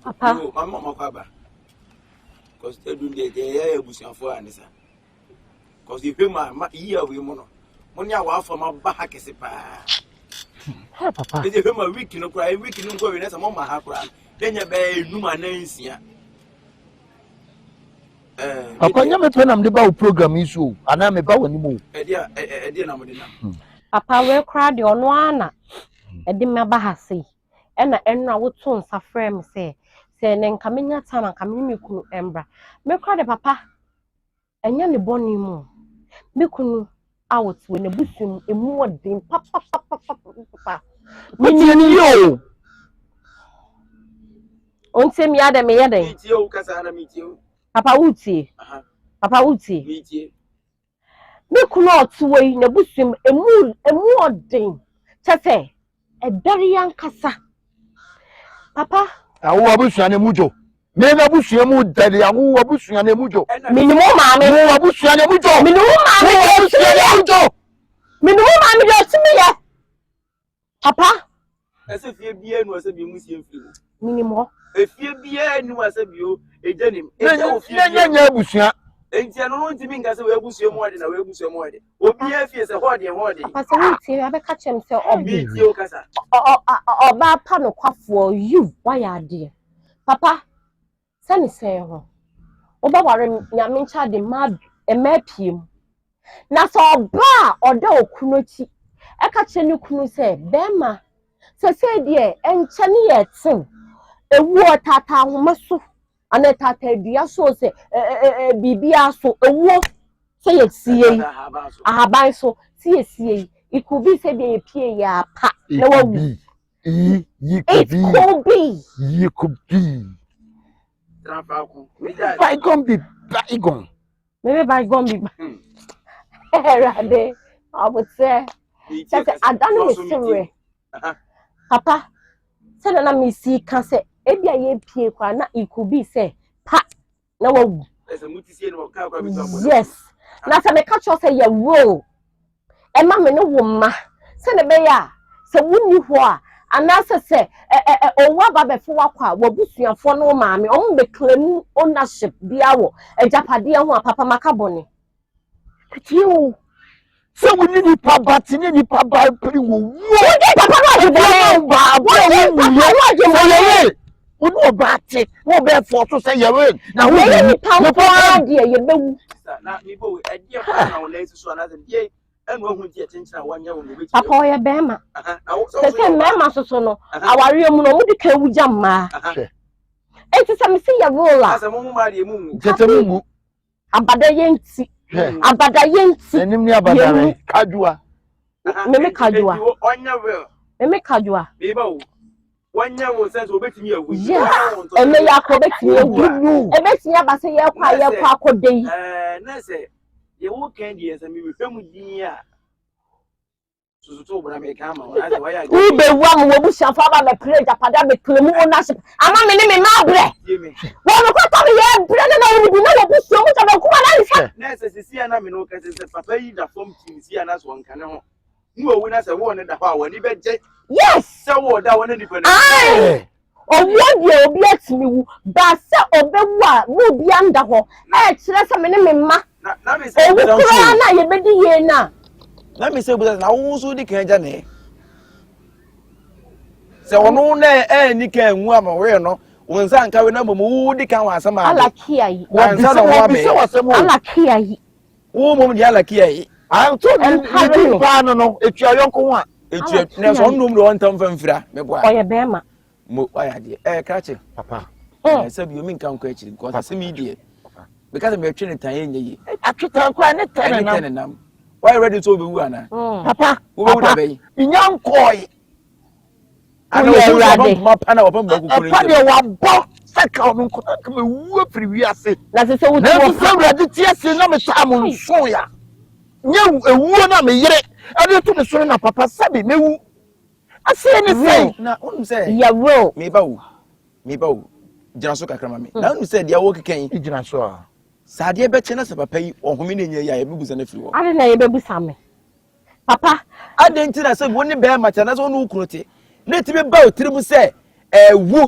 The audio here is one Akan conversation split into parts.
Papa. No, my mama kwaba. Cause they do the bushing for Anissa. Cause you hear my ear we mono. Monia wa for my back is a pa. Hey, Papa. They hear my week no cry, week no go in as a mama hakra. Then you bay Numa names here. Papa, you met when I'm the program issue, and I'm about anymore. Dear, Papa, we cried your one. A dimmer bahasi. And I would soon suffer me say, then coming at time and coming you embra. Me cry the papa. And yan the bonny moon. Me kunu out when the bushing a more din papa. You On same yada me yada. meet you, Cassandra, meet you. Papa Uti. Papa Uti. Meet you. Me kunu out way in the bushing a more din. Chase. A very young casa. Papa, I will bush and a mujo. Never bush your mood, daddy. I will bush and a mujo. Minimum mammy, I bush and a mujo. Minimum mammy, to me. Papa, As if you be was a museum. minimum. If you be was a view, a denim. And you know, to me, as a way bush your more than a way bush your more. Or be a fierce a hardy and hardy. Papa, I have catch himself or Meet you, Cassa. or bad panel quaff for you. Why are dear? Papa, send me say, oh, Baba, Yamin child, the mad, a map him. Now, so bar or dog kunochi. I catch a new kunu say, Bema. So say, dear, and Chani at sim. A water town muscle. And a tata dear so say, Bibia so a wolf. Say it, see I have by so, see, it could be said a PA pa. No, Ye it could be. Ye could be. Bygone be bygone. Maybe bygone be. I would say, I don't know sorry. Papa, said I me see can say, Ebia ye PA, na it could be say, pa. No, yes. Now, I catch you say, your roll. And mamma no woman. Send a bear. So, wouldn't you who and as I say, oh, what before what bush you for no mammy on the claim ownership, the hour, a Japadia one, Papa Macaboni. But you. So we need papa, any papa, pretty woman. We know about it. No bear for to say your word. Now, we power, dear, you know. Not me, boy, a dear now, later, so another day, and one with the attention of 1 year on the week. Papa, ya bema. The same mamma, so no. Our real moon, what can we jump, ma? It is a missing a roll as a woman, my moon. Get a moon. Abadayensi. Abadayensi. And him near Badare. Kadua. Meme Kadua. On your will. Meme Kadua. Bibo. 1 year was sent over to you. Yes. And may I correct you. And makes me about say, your day. Nesse, you walk candy as a me with family dear. So, but I may come on. We be one who shall follow the plate of Padamic ownership. I'm a minimum mabre. Well, look at me, Brennan, we know so much about Kuala. Nessa, see, and I'm in Ocas, Papa, the form to see, and as one can. You win as a one in the power, and even yes, so that one independent. Aye, or 1 year will be at me, but so or will be under her. That's a minimum. Let me say, let me say, because I also the Kajane. So, no, any can woman, where no, when San Carino moved the Kawa, some I like here. One son of I like here. Woman, Yalakia. I'm told you, no, it's your uncle one. It's your son, no one time from Fra, or your Bema. Why I did, catching, Papa. I said, you mean come catching, because I see me dear. Because I'm a Trinity, I can't quite net. Why ready to be one? Papa, who would be? In young coy. I know my panel of them. Second, whoop, we are saying. That's the same with the tears in no time so ya. You a woman me yet. I don't to the son of Papa Sabi, me. I say anything. Now, say, yeah, well, me bow, Jasuka Kramami. Now you said, you're walking, Janasua. Sadia Betchenas of a pay or Homini, ya books and a few. I don't know, baby Sammy. Papa, I didn't say, when the bear much and that's one who could let me bow, Tribu say, a woo,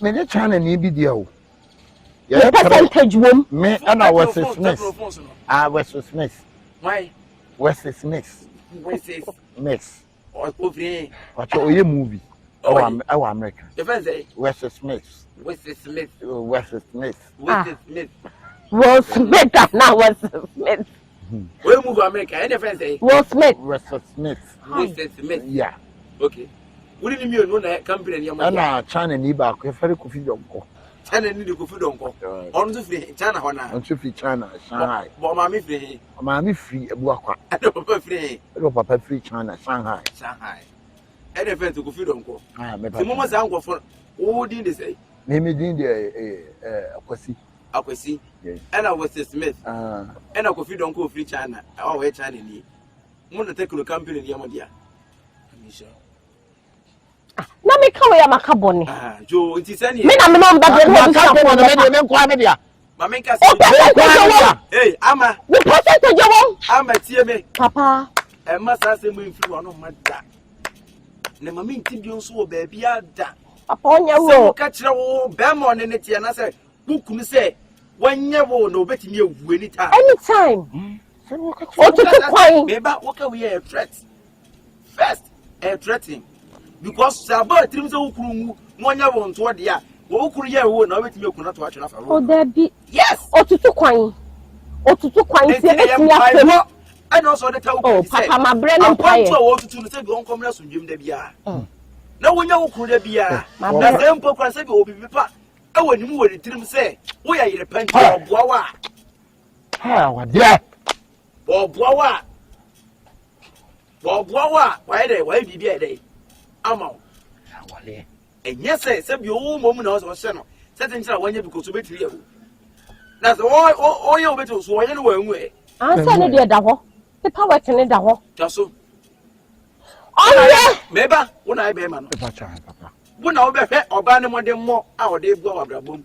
many China need be deal. Yeah, percentage wom. Me and I was Smith. Ah, Wesley Smith. Why? Wesley Smith. Wesley Smith. Or over Watch your movie. Oh, American. If I say Wesley Smith. Wesley Smith. Wesley Smith. Wesley Smith. Will Smith now Wesley Smith. We move to America. Any friends say Will Smith. Wesley Smith. Wesley Smith. Yeah. Okay. What do you mean? No, company in your money. And China need back. If very coffee don't go. China need to go food on go. On to free China, on to free China, Shanghai. But mommy free. Mommy free. Papa free. Papa free China, Shanghai. Shanghai. Any friends to go food on go. The moment I go for all did they say? Maybe did the Akwesi. And I was Smith. And I go feed on go free China. Oh, where China need. Want to take a company in Yamadia. Na me ka we amakaboni. Jo, it is any. Me na me no mba de me kwa media. Mama nka say. Hey, ama. The percentage won. Ama tie me. Papa. E ma sa se mo mfi wono ma da. Na mama nti bi nso wo ba bia da. Papa onya wo. So ka kire wo be mo ne ne tie na say bukunu say wanye wo no betimi ewu anytime. Anytime. Otutu kwan. Me ba wo ka we a threat. First, a threatening. Because about trim so ukuru wanya wo nto de a wo ukuru ye wo na betimi ekuna to atwena fa. Oh there be. Yes. Otutu kwan se betimi afem. And also the tell. Oh papa my brain empire. So wo tutu say bi on come na so ndwem da bia. Na wonya ukuru da bia. Na sempo kwa say bi obi pa. E woni mu wo de trim say wo ya yire penti oboa wa. Ha wa dia. Oboa wa. Oboa wa. Why dey? Why bi bia dey? Ama wale enye se bi o mom na o se no se tin kira wanye because o betiri ewu na so o ye o beti so wanye no wanwu e ansa ne de da ho pepa work ne da ho taso oye meba wo na ibe ma no pepa cha papa wo na wo be hwe oba ne mode mo a wo de bua wabrabom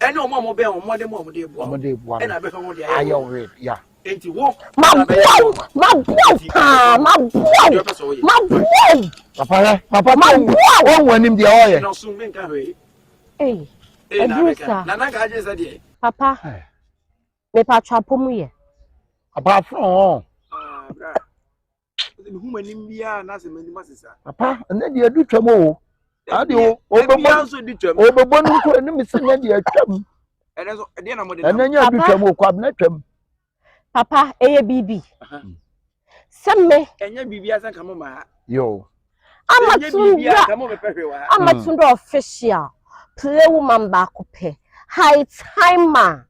ene o mo be o mode mo de bua e na be hwe mo de ayo we ya enti wo ma bua Papa ma bua won nim de oye no so men ka hwe eh na na ga je se de papa me pa twapom ye papa from bra me hu manim bia na se manim asesa papa na de adu twam o ade o obebo no ko ni misenya de atwam ene so de na mo de na nya adu twam o kwa na twam papa eye bibi semme enya bibi asan kamo ma yo Tundra official play woman back pe high timer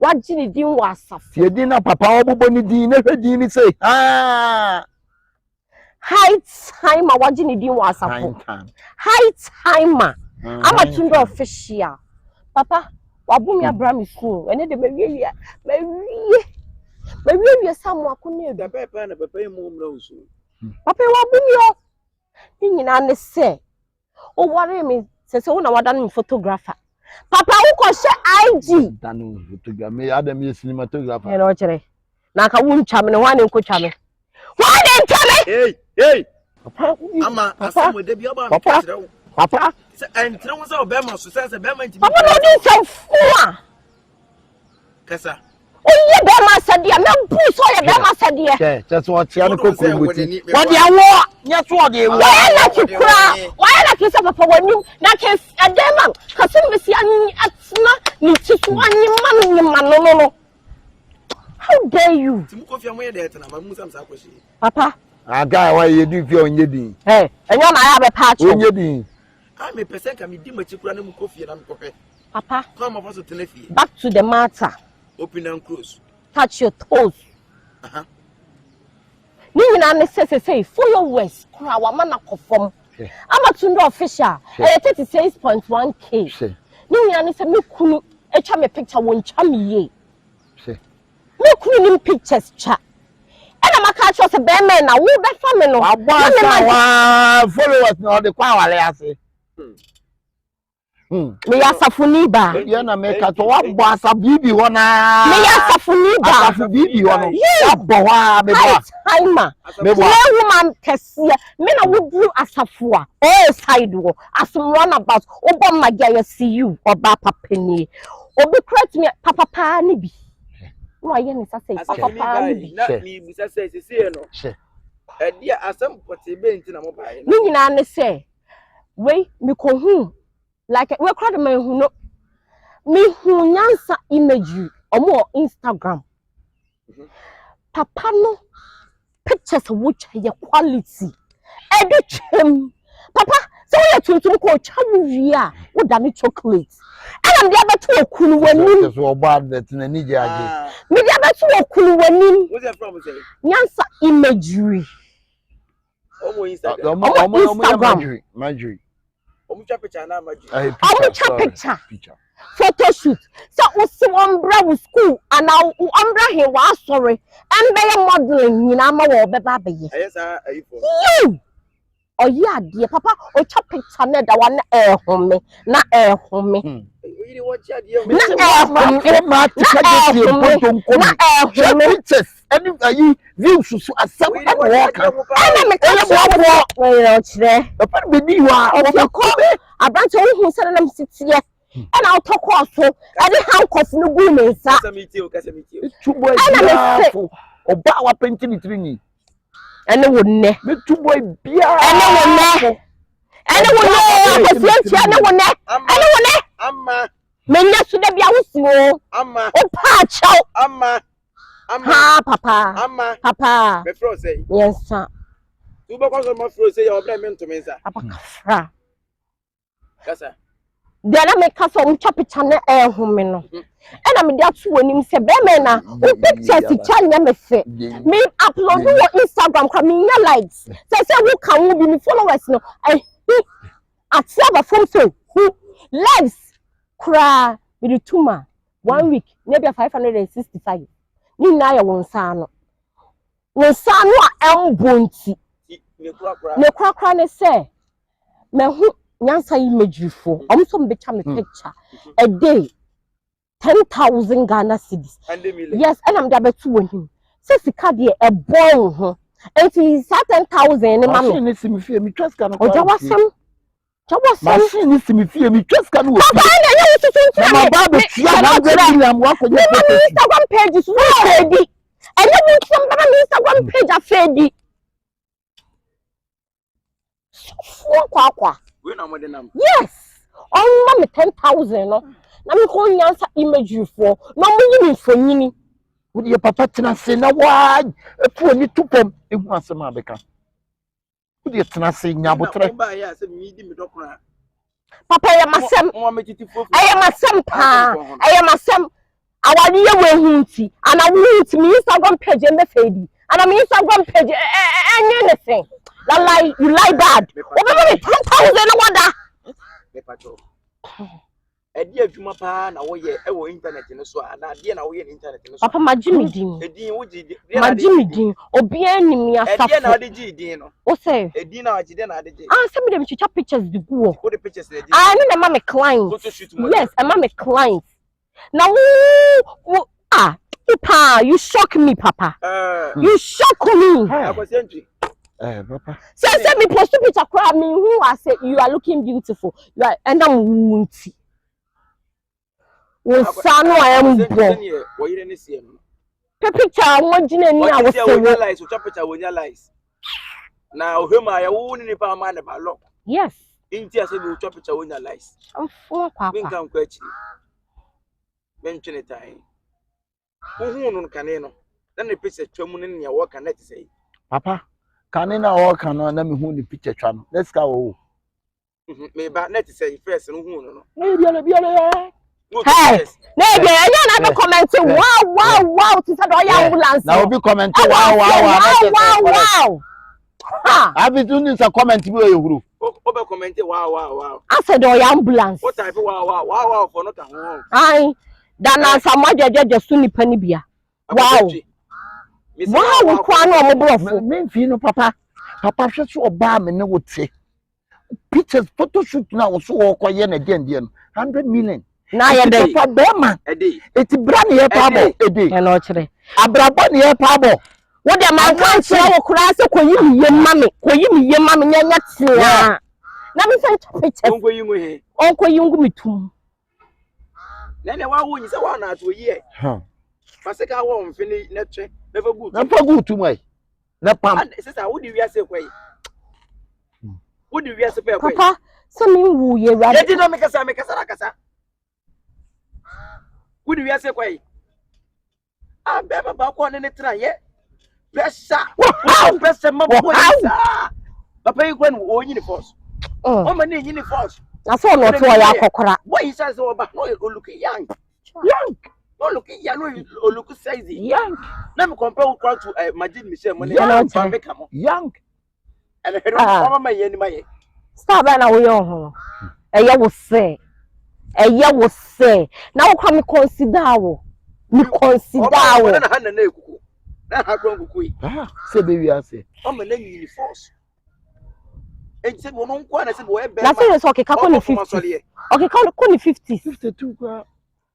wajini din wasafo ye din na papa obobo ni din na hwedi ni say high timer wajini din wasafo high timer Tundra official papa wabumi abraham school ene de mewie samu akune da papa na papa mu mra usu papa wabumi yo ni nyina ne se o ware me se wo na wada no photographer papa wo ko hye IG danu photographer me adam ye cinematographer e no kire na ka wo ntwame ne wane nko twame wane ntwame hey papa ama asamu de bi oba me kire wo papa se entre wo se obema so se bema ntimi papa no di se fua kasa oye be ma sadia me bu so ye be ma sadia just what tia no kokuru buti what dia wo nya so de wo na kikura why na kisa papa wani na ke adema kasim bisi ani atna ni tisu ani manu no how dare you timu kofi amoye de etna ba musa msa kwashi papa aga wa ye du fi onye din enyo na ya be patch onye din me pese ka me di machikura na mu kofi na me kofe papa come over to tenefi back to the matter. Open and close. Touch your toes. Ni na ne say for your waist. Kura wa mana kofom. Tundra official. 36.1k. Ni na ne say me kunu echa me picture won cha me ye. Me kunu ni pictures cha. Ena maka cho se be men na wo be fa me no. Wa followers no de kwa wale ase. Me ya safuni ba. Ya na me ka to wa bo asa bibi ho na. Me ya safuni ba. Asa bibi ho no. Ya bo wa me ba. Timer. Me woman kese. Me na wudru asafo a. Oh side wo. As run about. Obo magia ya see you oba papa ni. Obi create me papa pa ni bi. Wa ye ni say papa pa ni bi. Na mi bisa say no. Dia asem pote be nti na mo ba ye. Ni nyina ne say we me ko hu like we crowd me hu no me hu nyansa imagery omo Instagram. Papa no pictures which ye quality edu chem papa so we tuntum ko chawu wi a wo da me chocolate and am dia beto okunu wanim so bad that na ni jaje me dia beto okunu wanim What's that from say? nyansa imagery Omo Instagram. Marjorie. Omo cha picture na Marjorie. Omo cha picture. Photo shoot. So we see umbra with school and now umbra he was sorry and be modeling nyina ma wo beba be ye. Yes ayi for. You. Oh yeah dear papa o cha picture na da wan home na home. You watch ya dear. Ma tika de ponton ko. Na pictures any views so asem e walk. Ana me ka wo we chire. Papa be di wa o ko abranche wo hu sene nam sitie. And I'll talk also. I didn't have coffee no women, sir. Two boys, oba wa painting training. And they would ne. Me two boy bia. And they would ne. And they would ne. And they would ne. And they would ne. Amma. Menya sude bia wusi. Amma. O pa chow. Amma. Ha papa. Amma. Papa. Me fro say. Yes sir. Tu ba ko ma fro say ya obra me nto me sir. Papa kafra. Kasa. The other make us on chop it channel home no. And I'm there to when him say be me na o pictures ti channel me say. Me upload on Instagram coming your likes. Say who can be me followers no. I at from so who likes cry with the tumor 1 week maybe 565. Ni na ya won sa no. Won sa no a embonti. Ne kra ne say me hu nyansa imagery for some becha me picture a day 10,000 Ghana cedis. Yes, and I'm there to win him. Say sika de e bon ho. Enti 10,000 ni ma me. Machine me fie me trust kan. O jawasam. Machine ni me fie me trust kan wo. Papa na ya wo tutu na ma ba be tia na William wa ko Instagram page so ready. And you want some Instagram page afedi. So kwa. Yes. On me 10,000 no. Na me ko nyansa imagery for. Na mo yin for nyini. Wo de papa tena se na wa efu ni tupom ehu asema abeka. Wo de tena se nyabotre. Papa ya masem. Aya masem pa. Aya masem. Awadi ye we hunti. Ana hunti me Instagram page e me fedi. Ana me Instagram page anything. That lie, you lie bad. Over 10,000 wonder. Papa Majimi din. Majimi din. Obiye ni mi asafu. O say. Ah, some of them chicha pictures the go. Ah, no na mama client. Yes, a mama client. Now you shock me, Papa. You shock me. Papa. Say me post picture cry me who I say you are looking beautiful. You are and I'm wunty. We sanu I am born. Picture won jina ni I was say so picture won your lies. Now hema ya woni ni pa ma na ba lo. Yes. Inti ase be chop picture won your lies. I'm for papa. Me kan kwa chi. Men twene tai. Wo no kane no. Na ne picture twam ne ne wo kan na ti say. Papa Kanina all canoe, let me hold the picture channel. Let's go. Me back net say first no no. Maybe hey, maybe I don't comment. Wow. To say do ambulance. Now be commenting wow. Ha. I be doing this a comment be you. Obe comment wow. I said do ambulance. What type wow for not home. Ai, dan answer my just to nipa ni bia. Wow. Wow, we kwa no mo brofo. Me fi no papa. Papa hwe so oba me ne wote. pictures photo shoot na wo so wo koye na den 100 million na ye dey for bema eti brand ye pabo edi e no kire abrabo ne ye pabo wo de man kan kire wo kura se koyi mi ye mame nya tia na me say pictures onko yi ngu mitum na wa wo nyi se wa na ato yi maseka wo mfini na twe na fa good to mai na pam sisa wo di wiase kwai wo di wiase pe kwai papa so me wu ye ra ye di no me kasa wo di wiase kwai be baba ko ne tra ye pressure ma bo isa papa yi kwa no onyi ni force o ma ne nyi ni force na so no to ya kokora boy isa se oba no look young no look young no look sexy young na me compare with to Majid Michel money young and I my ye ni my stop na wo yo ho eye wo se na wo kwa me consider wo na na na ekuku na ha kron kuku yi se be wi ase o me na ni force se wo no nko na se wo e be na se so okeka ko ni 50 okeka ko ni 50 52 kwa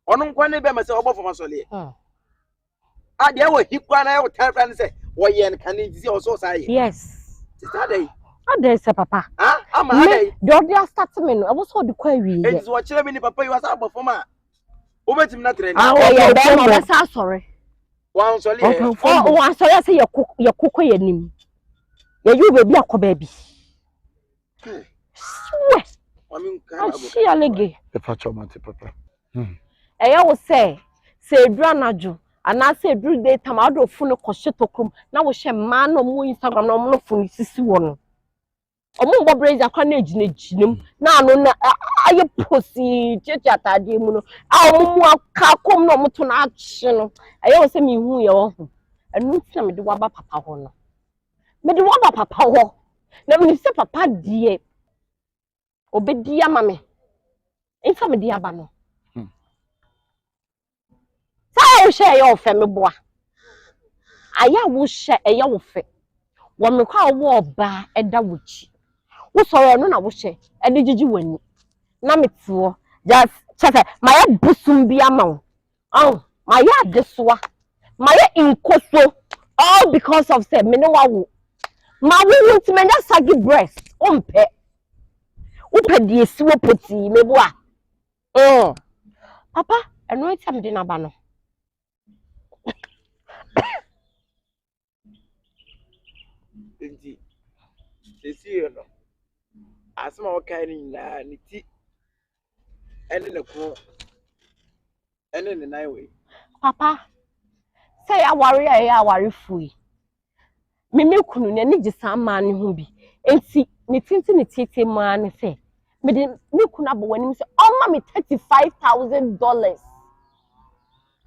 ono nko na be ma se obo foma sole a de wo hikwa na wo tafra ne se wo ye nka ne disi o so sa ye yes today ade se papa ama ade do dia start me no e wo so de kwa wi ye e wo kire me ni papa you asa abofoma o betim na trend ye be no be sa sorry wan sole wan sole se ye kokko ye nim ye yu be bi akoba bi we she alege e fa chomate papa e ya wo se edru anajo ana se edru day time ado funu ko shitokrum na wo hye ma na mo Instagram na mo no funu sisi wo no omo bo braze akwa na ejinejinem na anu na aye posi cheche atade mu no a omo mu aka kom na omo to na achi no e ya wo se mi hu ye wo ho enu tia me de waba papa ho no me de waba papa ho na me se papa die obedi ama me infa me di aba no sa o she yo fe me boa aya wo she eya wo fe wo me kwa wo oba eda wo chi wo soro no na wo she ede gigi wani na me tiwo just chefe my busum bi ama wo my adesoa my inkoso all because of say me no wa wo ma wo nti me nya sagi breast ompe upe die siwo poti me boa papa eno itam de na ba no enti esi no asema o kai ni na ni ti ene ne ko ene ne nai we papa say ya wari fui me kunu ne ni gisa ma ne ho bi enti ne tinti ne tete ma ne se me de me kunu abo wani se o ma me $35,000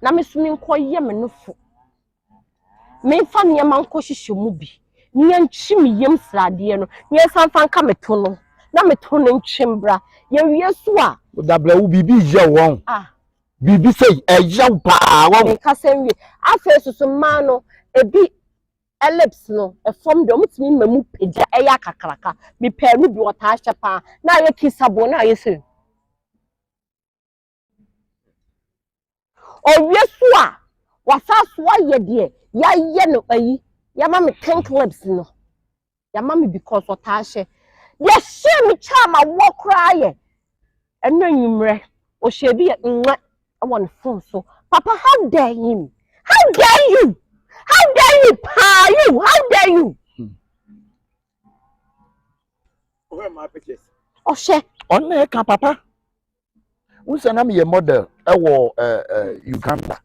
na me sumi nko ye me no fu me fa ne ma nko hihye mu bi ne nchi me yem srade no ne san fa nka me to no na me to ne nchembra ye wie so a dabla wo bibi je won bibi sei eja pa won me ka senwi afa susu ma no ebi ellipse no e form de omutimi mamu peja eya kakraka me pa nu bi wota ahye pa na ye kisabo na ye se o wie so a wasaso aye de ya ye no ayi ya ma me pink lips no ya ma me because wota ahye de hye me chama wo kra ye eno nyumre o hye bi nwa I want phone so papa how dare him how dare you pa you how dare you where my pictures oh she on na ka papa unsa na me model e wo Uganda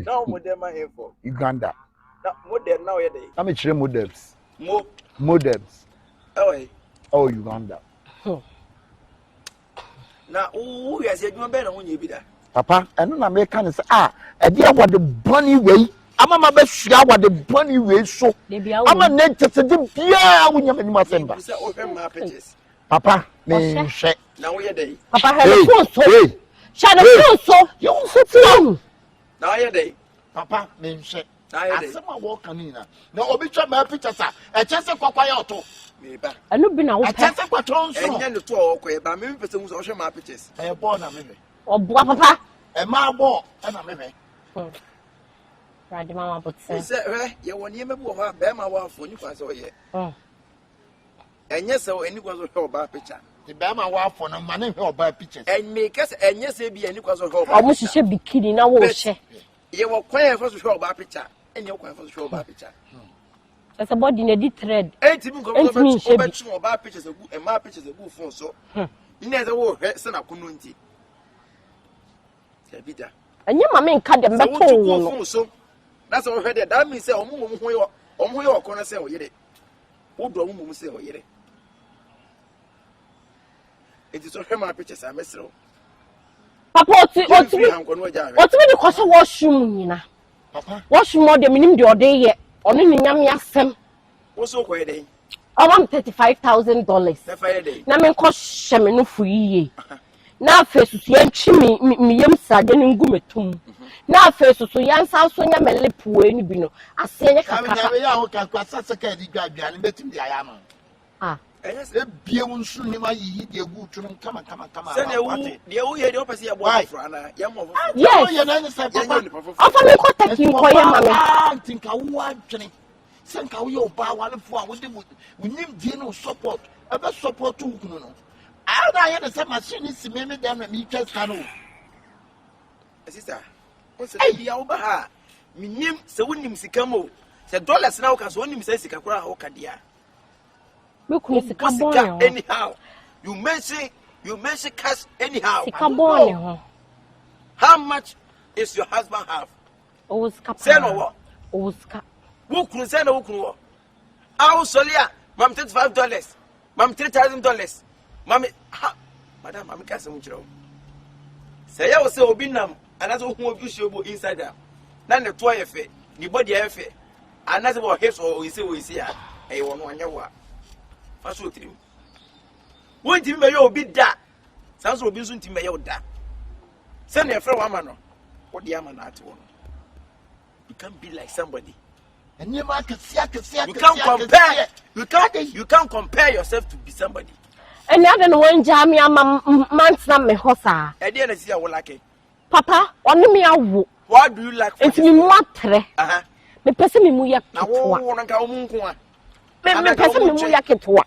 now model my here for Uganda now model now ye dey na me chire models models oh Uganda na o ya se adwuma be na ho nya bi da papa eno na me kan se e dey what the bunny way ama ma be hua what the bunny way so ama na tete de bia wo nya mani masemba se o hwe ma pictures papa me hwe na wo ye dey papa he phone so sha the phone so you so tell na wo ye dey papa me hwe na ye dey asema wo kan ni na obi twa ma pictures e chese kwakwa ya oto Meba. Anu bi na wo pe. Atase kwaton so. Enye ne to okọ ba me pese mu so hwe ma pictures. E ball na me. Oboa papa. E ma ball na me. Radi mama botse. Se ye woni me bu ho ba ma wa afọ ni kwa se oye. Enye se eni kwa so hwe oba picture. The Bama waffle no man in her by pictures. And make us enye se bi eni kwa so hwe oba. Omo hihye bikini na wo hye. Ye wo kwan for so hwe oba picture. Enye kwan for so hwe oba picture. As a body na di thread. Entimi ko be chu oba pictures egu e ma pictures egu phone so. Ina ze wo hwe se na kono nti. Ebida. Anya mama nka dem beto wo no. So that's all hwe that means say omo ho ye okono say oyere. Wo do omo mu say oyere. It is okay, my pictures are messed up. Papa, what's the cost of washroom, Nina? Papa, washroom more than minimum the day yet. Only Yami Assem. What's so quiet? I want $35,000. Now, men cost Shamino free. Now, first, to see chimney, me, Sadden and Gumetum. Now, first, to young South Sonia Melipu, any bino. I say, I can't Ah. Biun Sunima yi de gutu come. Send a woman, the old year opposite of wife, young of yes, often we got taking for your mamma. I think I want to send how you buy one for we need Dino support, ever support to no. I had a same machine is maybe them and me just canoe. Sister, what's the Albaha? Minim, so when him Sikamo, said dollars now, because when him says Sikakura or Kadia. Anyhow, you mention cash anyhow. How much is your husband have? Say no what? Who could say no? How Solia? Mam $35, mam $3,000, mammy. Madam, I'm casting with you. Say I was so binam, and that's who will use your inside there. None of 12 feet, the body affair, and that's what hips or we see. I want your Faso trim. Won't you may be that? Sounds will be soon to may that. Send a friend woman. What the Yaman at one? You can't be like somebody. And you might you can't compare. You can't compare yourself to be somebody. And now then when Jamie man's not me hosa. I didn't see I will like it. Papa, only me a what do you like? It's me matre. Me person me muya. Now won't go me person me muya ketwa.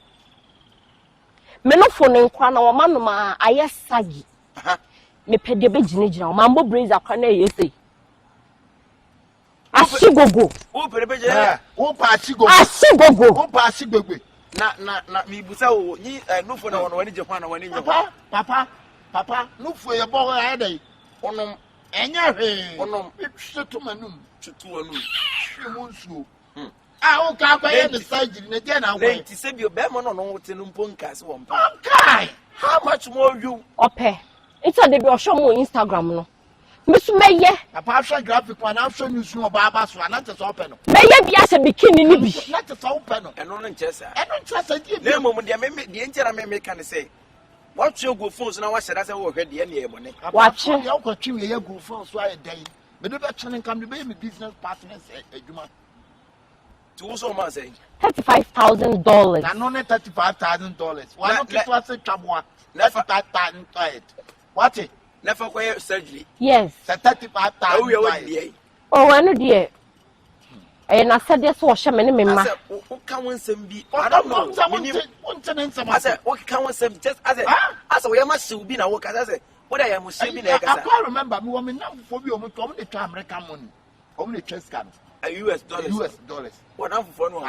Me no phone nkwa na wo manu ma ayesagi. Me pede be ginigina o mambo brains akwa na yesi. Ashigogo. O pede be ginigina. O pa ashigogo. Ashigogo. O pa ashigogo. Na mi busa wo ni no phone na won wani je kwa na wani nyo. Papa, no phone ye bo ha dey. Onom enya hwe. Onom tsetu manum. Tutu anum. Hwe nsuo. Ah, o ka kwa ye the surgery na je na kwa. Ti se bi o be mo no no wote no mponka se wo mpa. Okay. How much more you? Ope. It's on the be show mo Instagram no. Me so meye. Papa show graphic one na show news no ba ba so na te so open no. Meye bi ase bikini ni bi. Na te so open no. Eno no nchesa. Eno nchesa di. Na mo de me nchera me kan say. What you go phones na wa share say wo hwe de na e bone. Watch. Ya ko twi we ya go phones so aye dai. Me do be channel come be me business partners adwuma. To also man say $35,000. Na no $35,000. Why not get what say twabwa? Let's start tired. What it? Never quite surgery. Yes. $35,000. Oh, I know dear. And I said this was shaman in my what can one some be? I don't know. I said, what can one some just as a way must be now work as I said. What I am saving, I can't remember me woman now for you only to American money. Only chest card. US dollars. What I'm for no.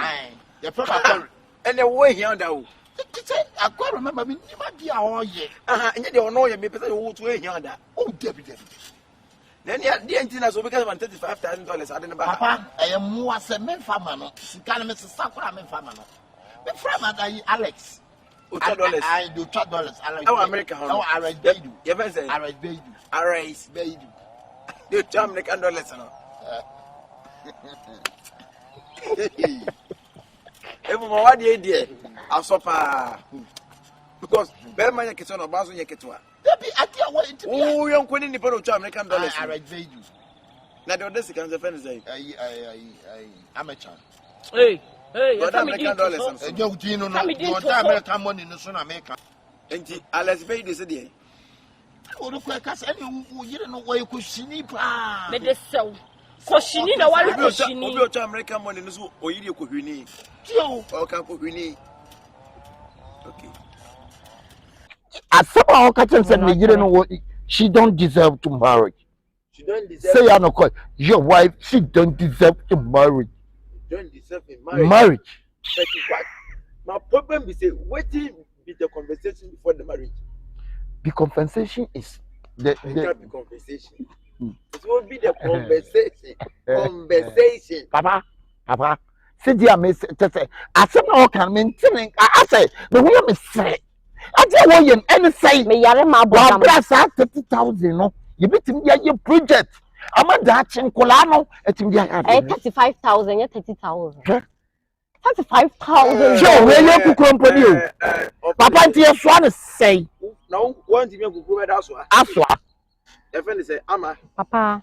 The proper and the way here now. I can't remember me. You might be all year. And yet you don't know you may be able to way here that. Oh, David. Then the engineers will become $35,000. I didn't know. Papa, I am more as a man farmer. She can't miss a sakura man farmer. The farmer, Alex. $2. I do $2. Our American. Our Irish baby. You ever say Irish baby? Irish baby. You American dollars. Everyone, what do you do? I'll suffer because Belman Yakison or Basu Yaketua. Oh, young queen in the Poro American dollars. I read you. Now, the Desican, the friend say, amateur. Hey, Hey, what American dollars? You know, American money in the America. And Alice Bay is a day. Oh, look, I can't you don't know where you could see. But the so. Koshini na wali koshini. Obi American money no so oyiri kohwini. Yo, Oka kohwini. Okay. As someone catching said you don't know what she don't deserve to marry. She don't deserve. Say I no call your wife, she don't deserve to marry. Don't deserve a Marriage. My problem is what be the conversation before the marriage? The compensation is It can't be conversation. It won't be the conversation. Conversation. Papa. See dear miss I said no can maintain I say the way me say I tell you any say Me yare ma well bless 30,000 no you beat me your project I'm a Dutch in Colano at me 35,000 ya 30,000. 35,000. Sure where you could company you Papa dear swan say now one thing you go with aswa the friend say ama Papa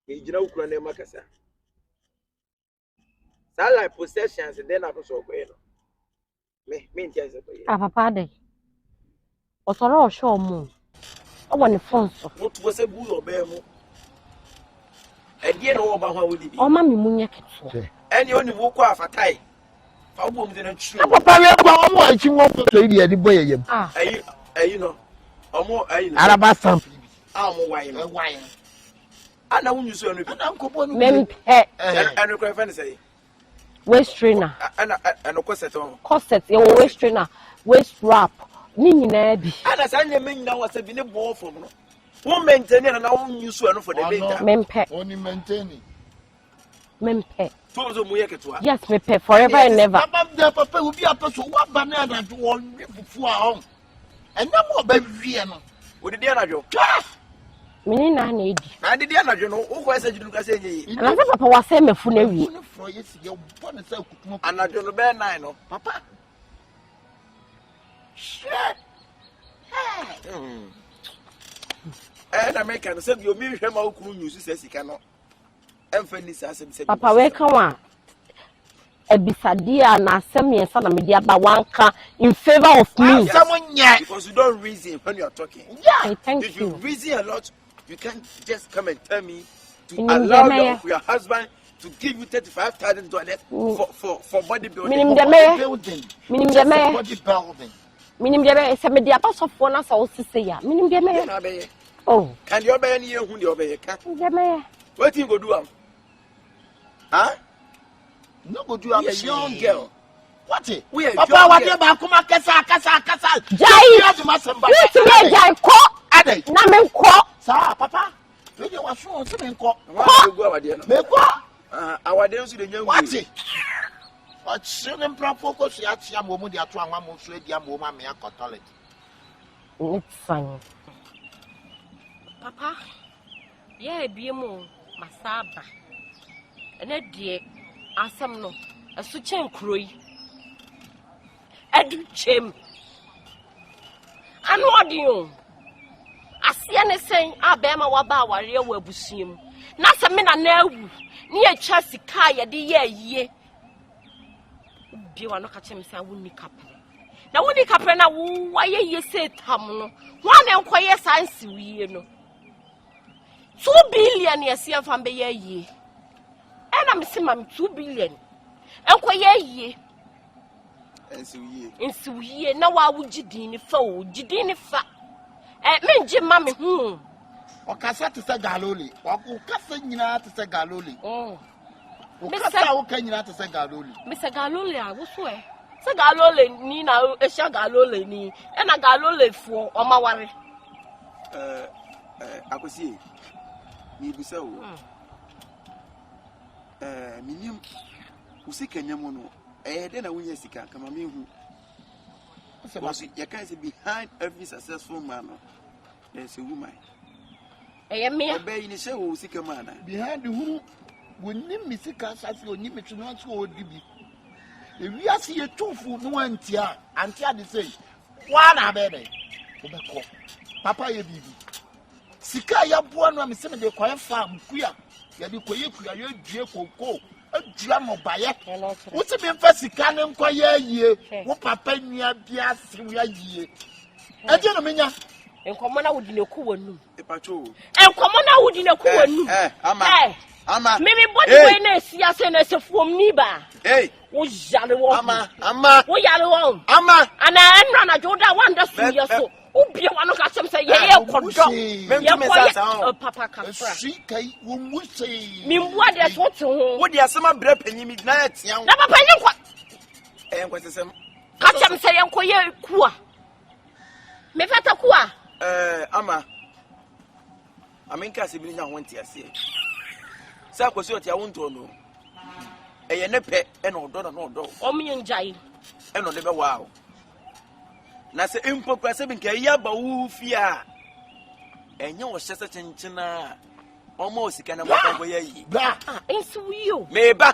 you know Ukraine makasa that like possessions and then I go so go me ntia se ko Papa dey Osoro show mu I want the phone so what was a bull or bear mo e die no oba ho wodi bi o ma me munya keto any oni wo kwa afatai fa wo mu de na tru Papa we kwa omo achi won to ide de boy yem ayi no omo ayi no araba sam omo wai no ana wunyu so no bi na nkobo no mempe anu ko fa ne say waist trainer ana corset on corset your waist trainer waist wrap ni nyina bi ana sanye me nyina wasa bi ne bo fom no wo maintain na wunyu so no for the later mempe only maintaining mempe so zo mu yeketo a yes mempe forever and never Papa will be a person what banana to one before home and no more baby no wo de dia na jo mini na na edi na de dia na jo no wo kwa sa jidu ka se nyi na se papa wa se mefu na wi ana jo no be 9 no Papa shit na make no say bi o mi hwe ma okunu nyusu se sika no emfa ni sa asem se papa we kan wa ebisade a na asem yesa na me dia ba wanka in favor of me because you don't reason when you are talking. Yeah, thank if you reason a lot, you can't just come and tell me to allow your husband to give you $35,000 for bodybuilding. Minim de me se me dia pa sofo na so sese ya minim de me oh can you obey any who the obey can de me what you go do am huh no go do am a young girl what it papa what dey ba kuma kasa jai what me jai ko ade na me ko sa papa we dey wa so se me ko go awade no me ko awade nso de nyangu what it but shouldn't focus ya tia mo mu dia to anwa mo so dia mo ma me akotollet it's fine papa yeah bi mo masaba ene die asam no asu chen kroi adu chem anu odin asia ne sen abema waba aware wa abusuam na se me na na awu ne ya twa sika ye de ye yie bi wa no ka chem sa wuni kapre na wuni kapre na wo waye ye setam no wa na enkoye sansi wiye no 2 billion yes ye fam be ye yie ena me se mam 2 billion enkoye yie ensi wiye na wa wo gidin ni fa o gidin ni fa menje ma me hu o kasa te se galoli o kasa nyina te se galoli o kasa o ka nyina te se galoli me se galoli a wo so se galoli ni na ehia galoli ni e na galoli fu o maware akosi ni bisa wo minim usika nyamo no de na wonya sika kama me hu because you can say behind every successful man there's a woman me obey ni say wo sika man behind the who wonim mi sika sase onim mi tunu anso odibi ewi ase ye tofu no antia antia de say wa na bebe obeko papa ye bibi sika ya boa no me se me de koye farm kuya ya de koye kuya ye due koko adua mo baye wo se me mfa sika ne nkwa ya yie wo papa nua bia se wo ya yie eje no menya enkomo na wodi ne ku wonu epacho enkomo na wodi ne ku wonu ama mimi body wey na sia se na sefuom ni ba wo jale wo ama wo yale wo ama ana enra na joda wanda su yeso ubie wano ka chem se ye kodo ye ko papa kafra kai wo musi mimwa de so te ho wo de asema bra panyimi na atia na papa nyi kwa enko sesem ka chem se ye nko ye kuwa me fata kuwa ama aminka se bi nya ho ntiase sa kwesi otia wonto no eye ne pe e no odo no odo o mi njai e no de be wa na se impopra se bi nka ya ba wu fi a enye wo hyese chenchena o ma osika na mata go yayi bra ensu yo me ba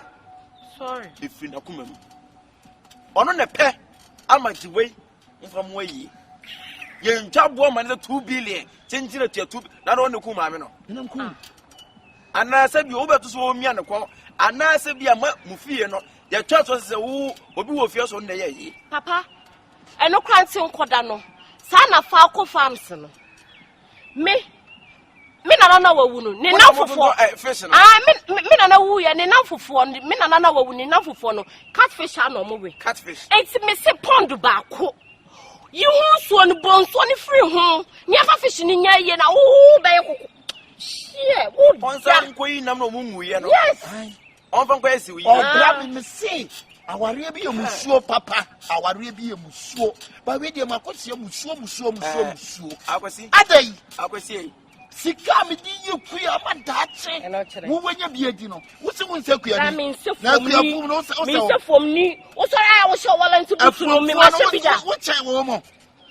sorry ifi na kuma mu ono ne pe amajiwe mfam wayi ye ntwabo ma ne 2 billion chenchena tia 2 na no ne ku ma me no anase bi obeto so omia ne kwa anase bi ama mufie no ya twa so se wo obi wo fie so ne ye papa eno kranti nkoda no sa na fa ko farms no me na wawu no ne na fofo me na wu ye ne na fofo me na wawu ne na fofo no catfish ano mo we catfish enti me se pond ba ko yi hu so no bonso ne free hu ne fa fish ni nya ye na wo be kokko shie wo ponsa nkoyi nam no mumu ye no yes on fa nkoyi si wi bra me see aware bi emusuo papa aware bi emusuo ba we de makosi emusuo akwasi adai akwasi sika me di ye kuya ma dache wo wanya bi adi no wo se wo nse kuya ni na kuya fu no o mi se fom ni o so ya wo sho wala nti butu no mi ma se bi da wo chen wo mo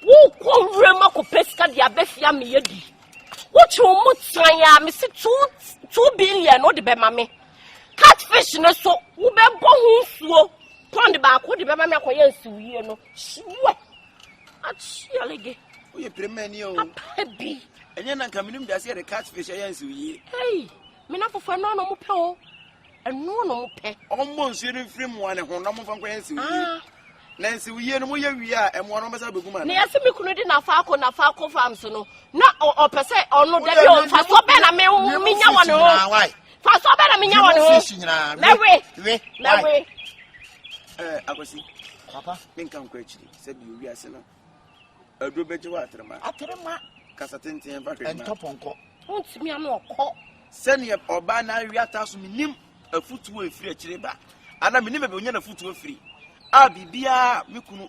wo ko wure ma ko pesika dia befia me yedi wo chu mu tran ya me se 2 billion no de be ma me catfish no so wo be bo hu suo pond ba ko de be ma me akoye nsuwie no shwe achialege wo ye premani o abi enye na nkaminim da se de catfish ya nsuwie hey me na fofo no no mo pe o eno no mo pe ommo nsuwie ne firi mo ane ho no mo fa nkoye nsuwie na nsuwie no mo ye wi a emo no mesa beguma na yase me kunu di na fa ko farms no na o pese ono da bi o fa so be na me nya won ho fa so be na me nya won ho na we akwasi papa minka nko achiri se bi wi ase no adro beje wa atrema kasa tenten ba hwe en toponko ontimi ano okọ sene oba na wi ataso minim afutu afiri achire ba ana minim be onya na afutu afiri a bibia mekunu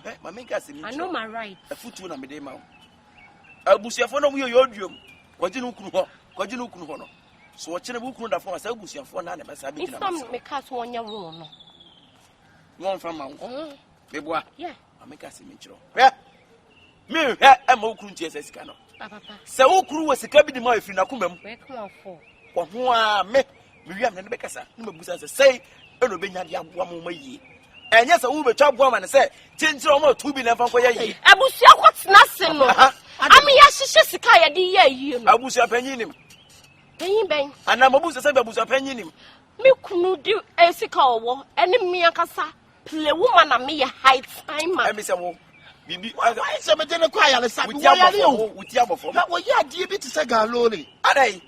he ma minka se ni I know my right afutu na mede ma abusuafo no mo yo oduom kwaje no kunu ho no so wo kire bu kunu da fo asa abusuafo na be sa be gina ma me ka so wonya wo no won fa ma wo beboa yeah ma minka se mi kiro me he e ma okuru ntie se sika no papa se okuru wo sika bi di ma afiri na komam we come for wo ho a me wiam na be kasa ni mabusa se sei eno be nya de aboa mo ma yi enye se wo betwa aboa ma ne se chenchiro mo 2 bi na fa nkoya yi abusua kwatena se no ami ya hihye sika ya de ya yi no abusua panyinim ben ana mabusa se abusua panyinim me kunu di sika owo ene me akasa play woman na me high time man e me se wo bibi why se me de ne kwa ya le sa wo ya le o wuti abofo na wo ya die bi ti se galore adai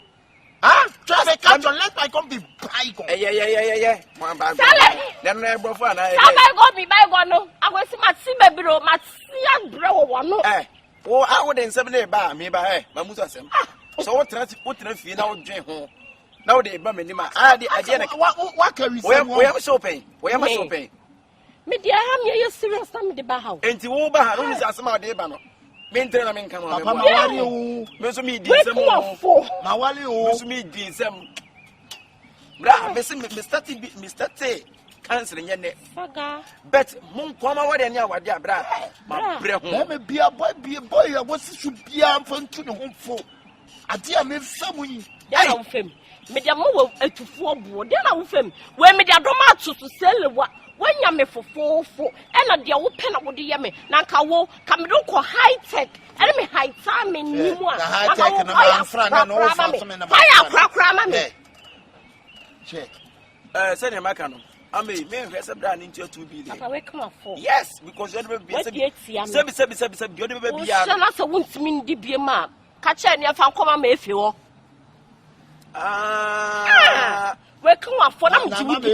try to catch on let my come be bygone yeah mo ba then no ebrofo ana bygone no agwesi mati bebiro mati abre wo no wo awo de nsem na ba me ba ma musu asem so wo tena fie na wo dwen ho na wo de ba mani ma ade na wa carry some wo ya so pen me dia ha me ye serious am de ba ha enti wo ba ha no ni asem a de ba no me ntere na me nka no papa ma wari o me so me di nsem o ma wali o me so me di nsem bra me se me start cancer nyene faga bet mon kwama wade ne awade abra ma bre ho me bia boy ya wasi su bia mfantu ne ho fo ade a me famu yi ya na wo fem me dia mo wo atufu obo dia na wo fem we me dia do ma atutu selewa wanya me fofofo ena dia wo pe na wo de ye me na nka wo ka me do ko high tech ene me high time ni mu a na high tech na ma afra na no wo fa so me na ba ya kra ma me che Send your macano. I may have some done into 2 billion. Papa, we come for. Yes, because you're the baby. Sebi, you're the baby. That's a won't mean DB ma. Catch any of our common mayfield. We come for them to be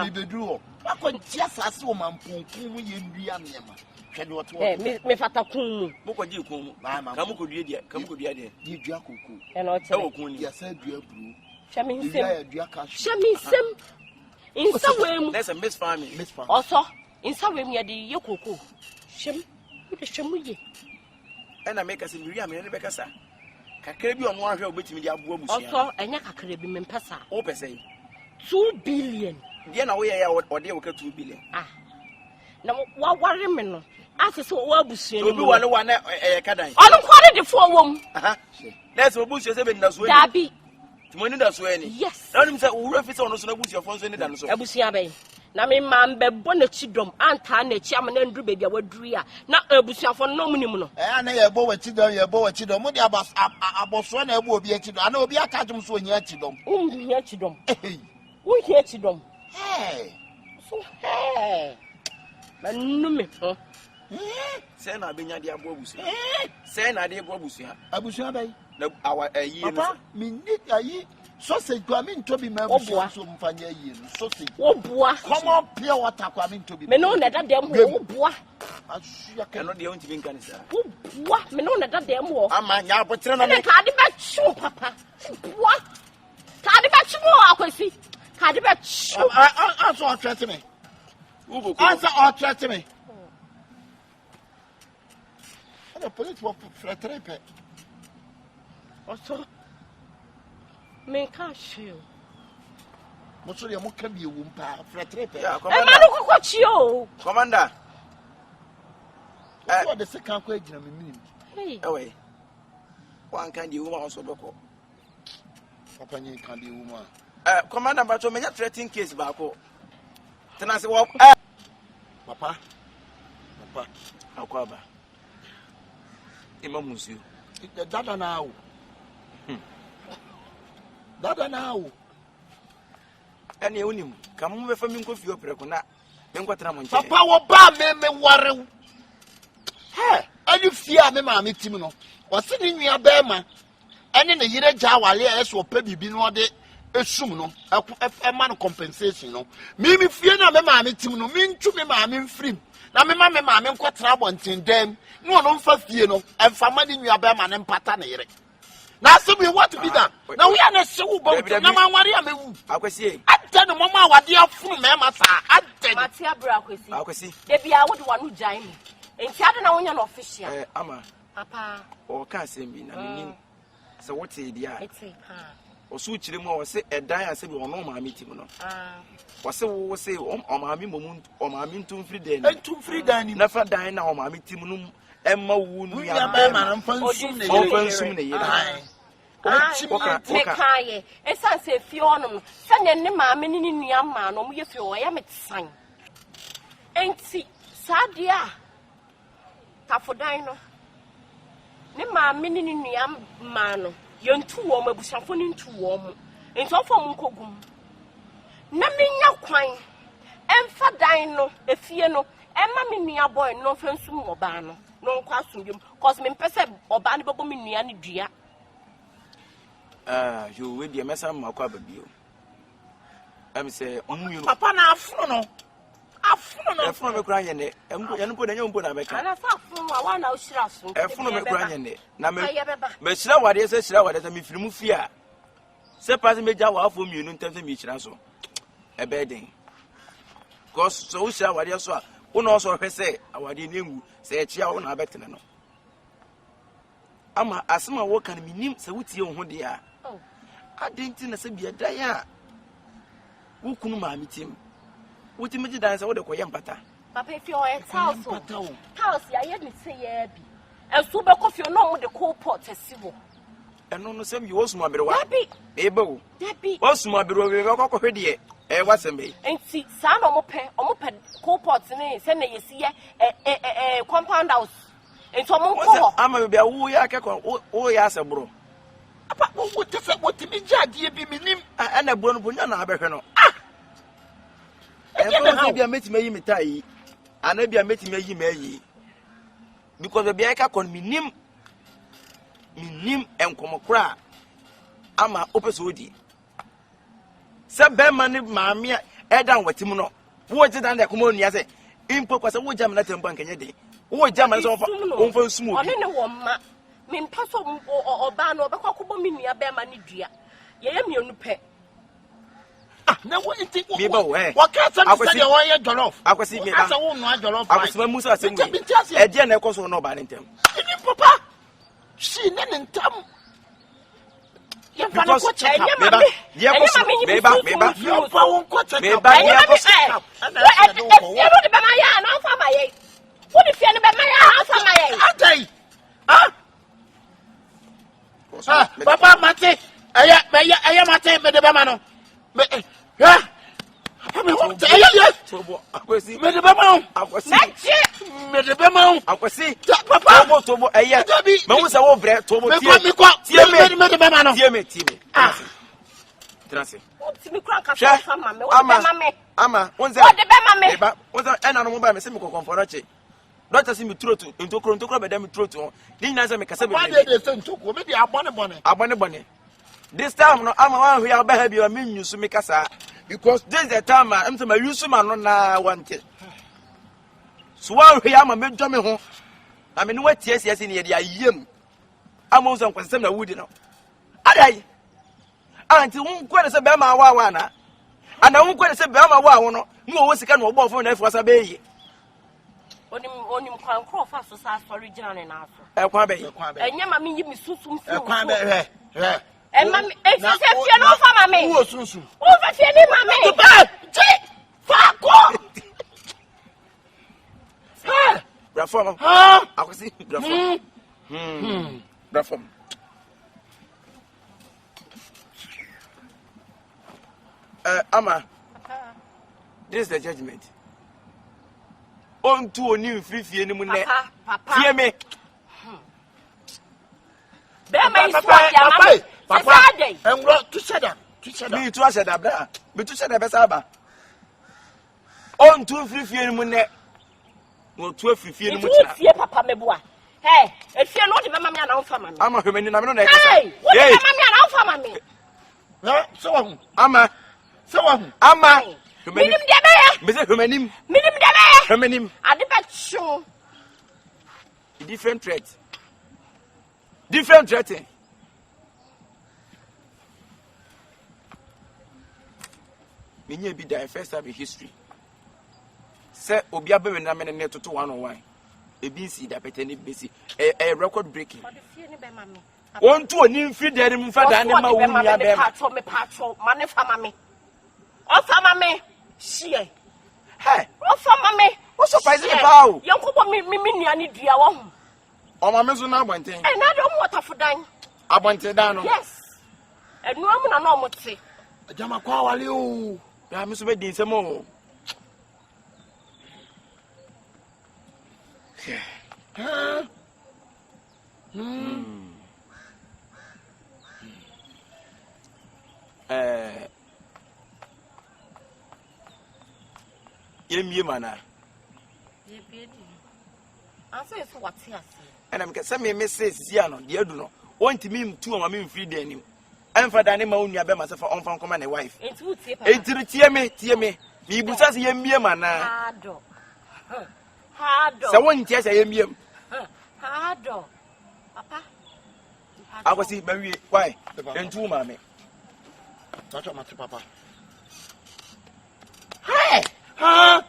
the duo. I could just as woman, me fata kun mo ko ji kun kamu ko dua dia kamu ko dua dia di dua koku e no che o kun ya sa dua bru shami nsem insa wem there's a miss farming also insa wem ya di ye koku shem de shemu ye e na make us mi am ne be kasa kakra bi ono ahwe obetimi di abo abusia also enya kakra bi mempesa o pese 2 billion dia na wo ye ya ode wo ka 2 billion na wa ware me no asese wo abusuan obi wane kadan onu kware de fo wom let's obusuan se be nda so dabi timoni da so ani yes na nim se wo fi se ono so na abusuan fo so ni da no so abusuan ben na me ma mbebo na chidom anta na chi am na ndru bebi a waduru a na abusuan fo no mu nim no na ye bo wachidom mo de aboso na ebo obi achidom ana obi aka dum so nya achidom nya achidom nya achidom so manu me ho say na benya de abo abusuan say na de abo abusuan bay na awa ayi no papa me need ayi sausage kwa me ntobi ma abusuan so mfanya ayi no sausage wo boa come on pure water kwa me ntobi me no na dadam wo boa asuya ka no de ontimi nkan sa wo boa me no na dadam wo ama nya abotre na me ka de ba chu papa boa ka de ba chu akwasi ka de ba chu aso atwete me answer or threat me. The police will threaten. Also, me can't show. Most of them can be a woompa, threaten. Commander. What the second question mean? Away. One can do woman also local. Papa, you can be woman. Commander, but you may not threaten case back. Then I say, well, Papa, Aquaba. Imamusu. Dada now. Dada now. Any unim, come over from Minko for your precona. Papa, what bad me worry. Hey, and you fear me, mammy Timino. Was sitting near Berma. And in the year Jawali, as will pay be no day. Assume a man compensation no me fear na me ma me tim no me ntu me ma me free na me ma me kwatra bonten dem no mfa fie no emfa ma ni nua ba ma ne mpata ne yere na so we want to be that na we are na se wo bo na ma ware a mewu akwasi ate no mama awade afunu me ma sa ate matia bra akwasi de bia wo de wanu jan me enti ade na wonya no official ama papa o ka sembi na menim se wote dia eti ha osu chire mu o se edan ase bi ono ma meeting no o se o ma mi momu o ma mi ntum free dan ntum free dan ni na fa dan na o ma meeting no emma wu nu ya ba ma na mfansum ne yire me kaye esan se fie onom sanya ne ma me ni nua ma no mo ye fie o ya metsan enti sadia tafodan no ne ma me ni nua ma no yentu wo mabusafo ni ntu wo mo enti ofo mo nkogum na menya kwan emfa dan no efie no emma me nua boy no fansum oba no no nkwa asundwem cause me mpese oba ne bebo me nua ne dua you we dey mesa makwa babio am say omu papa na afro no efunu me kura nyene yanu po na nyompo na beka ana fa afunu wa wana ushira so efunu me kura nyene na me shira wade se shira wade se me firimu fia se pass meja wa afo mienu ntem se me shira so ebeden cause so ushira wade so a uno so hwese awade nengu se echia wo na abetene no ama asema wo kan minim se wutie ho de a adenti na se bia dan a wukunu ma mitim wuti meji dan se wo de koye mpata papa if you are house ya ye ni se ye bi enso be kofi no mo de coal pot asiwo eno no sem yo osuma bere wa debi osuma bere wa be kokko hwede e wasembe enti sa no mo pe coal pot ni se na yesi ye compound house enti mo ko ama be wo ya akeko wo ya asebro apa wo te se wo ti mi jade bi minim ana bro no bonya na abehwe no And be a meeting me tie, and be a meeting me because the Biaka con minim and comocra. Ama opesodi. Sa be mani mamia edan watimuno. Wo je dan de komo nia se. Impo kwasa wo jam na tempo ankenye de. Wo jam na so onfa sumo. One ne wo ma. Me mpa so oba na obekwa kobo me nua be ma ne dua. Ye ye mienu pe. Ah, na wo iti wo. Me ba wo eh. Wo ka sam say wo ye jollof. Akwasi me ba. Asa wo no jollof. Akwasi ma musa asem. E de na ekoso no ba ne ntem. Ni papa. She ne ntam. Because Papa Mate, I am at the Bamano. Don't see me throat into Cronto, but them throat. Didn't answer me. Abonne. This time, no, I'm one who are better you mean you to make us because this is the time I'm to my use man on wanted. So while we am a man coming home, I mean, what yes, in the yam. I'm also concerned that would know. I until one quite a Bama Wana, and I won't quite a Bama Wana, no was a kind of ball for an was a baby. Only can crawl fast as original and after. And Yamma mean you soon. And mammy, if you say you know for mammy, who was soon? Over feeling mammy. Reform. I was see reform. Ama, this is the judgment. On to a new free anymore. Hear me. Papa, and what to set up. Me to us at Abra, but to set up as Abba. On 2 free anymore. No 12 free anymore. Papa, me boy. Hey, if you're not even mammy, I'm for mammy. I'm a human. I'm not. Hey, what is mammy? I'm for mammy. So, Ama. Minim debe. Mr. Humanim. Minim debe. Humanim. I debate show. Different threats. Many be the first time in history. Say, Obiabe when I'm in to 101. A BC that petty busy. A record breaking. 1 to a new feed there in Fadana. Me patrol, money for mammy. Oh, for mammy. She. Hey. Oh, for mammy. What's surprising about? Young couple me, I need dear one. Oh, my Mizuna went in. And I don't want for dying. I wanted down. Yes. And no one I know what say. Jamaqua, you. I must be doing some more. Mana. I say what's here. And I'm getting me messages, Yano, the Aduno. Want to mean 2 of my free denim. And for Danny Monia, myself on from command a wife. It's good, tear me. Me busas yem mana. Hard. So one tears I am yem. Hard. Papa. I was see Mary. Why? And 2 mammy. That's what Papa. Hey! Huh?